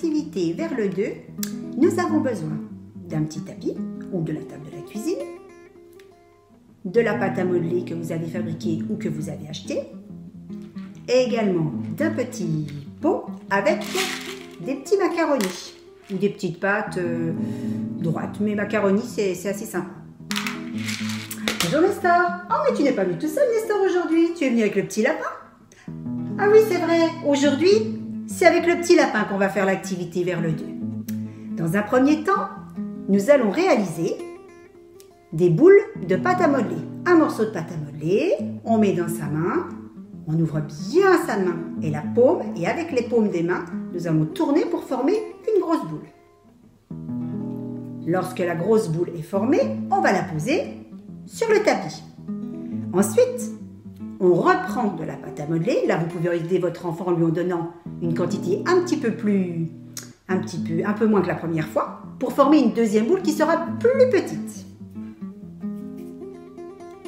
l'activité vers le 2, nous avons besoin d'un petit tapis ou de la table de la cuisine, de la pâte à modeler que vous avez fabriquée ou que vous avez achetée, et également d'un petit pot avec des petits macaronis ou des petites pâtes droites, mais macaronis c'est assez sympa. Bonjour Nestor. Oh mais tu n'es pas venu tout seul Nestor aujourd'hui, tu es venu avec le petit lapin. Ah oui c'est vrai, aujourd'hui c'est avec le petit lapin qu'on va faire l'activité vers le 2. Dans un premier temps, nous allons réaliser des boules de pâte à modeler. Un morceau de pâte à modeler, on met dans sa main, on ouvre bien sa main et la paume, et avec les paumes des mains, nous allons tourner pour former une grosse boule. Lorsque la grosse boule est formée, on va la poser sur le tapis. Ensuite, on reprend de la pâte à modeler. Là, vous pouvez aider votre enfant en lui donnant une quantité un peu moins que la première fois, pour former une deuxième boule qui sera plus petite.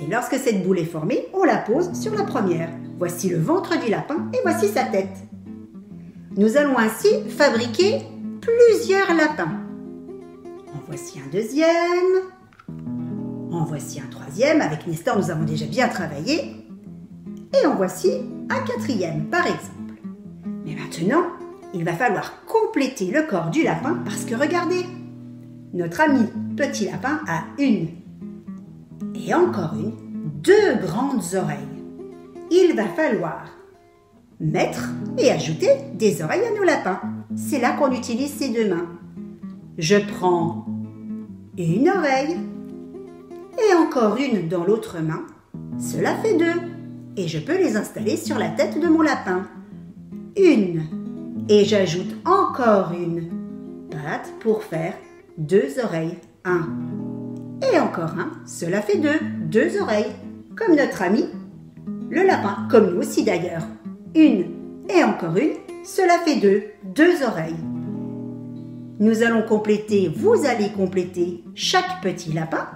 Et lorsque cette boule est formée, on la pose sur la première. Voici le ventre du lapin et voici sa tête. Nous allons ainsi fabriquer plusieurs lapins. En voici un deuxième. En voici un troisième. Avec Nestor, nous avons déjà bien travaillé. Et en voici un quatrième, par exemple. Mais maintenant, il va falloir compléter le corps du lapin parce que regardez, notre ami petit lapin a une et encore une, 2 grandes oreilles. Il va falloir mettre et ajouter des oreilles à nos lapins. C'est là qu'on utilise ses 2 mains. Je prends une oreille et encore une dans l'autre main. Cela fait 2 et je peux les installer sur la tête de mon lapin. Une et j'ajoute encore une patte pour faire 2 oreilles. 1 et encore un, cela fait 2 oreilles, comme notre ami le lapin, comme nous aussi d'ailleurs. Une et encore une, cela fait 2 oreilles. Nous allons compléter, vous allez compléter chaque petit lapin.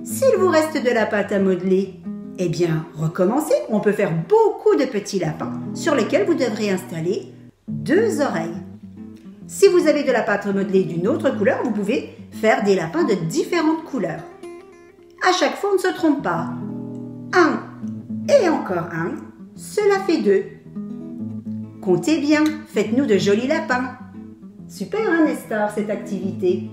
S'il vous reste de la pâte à modeler, eh bien recommencez. On peut faire beaucoup de petits lapins sur lesquels vous devrez installer 2 oreilles. Si vous avez de la pâte à modeler d'une autre couleur, vous pouvez faire des lapins de différentes couleurs. À chaque fois, on ne se trompe pas. 1 et encore un, cela fait 2. Comptez bien, faites-nous de jolis lapins. Super, hein, Nestor, cette activité.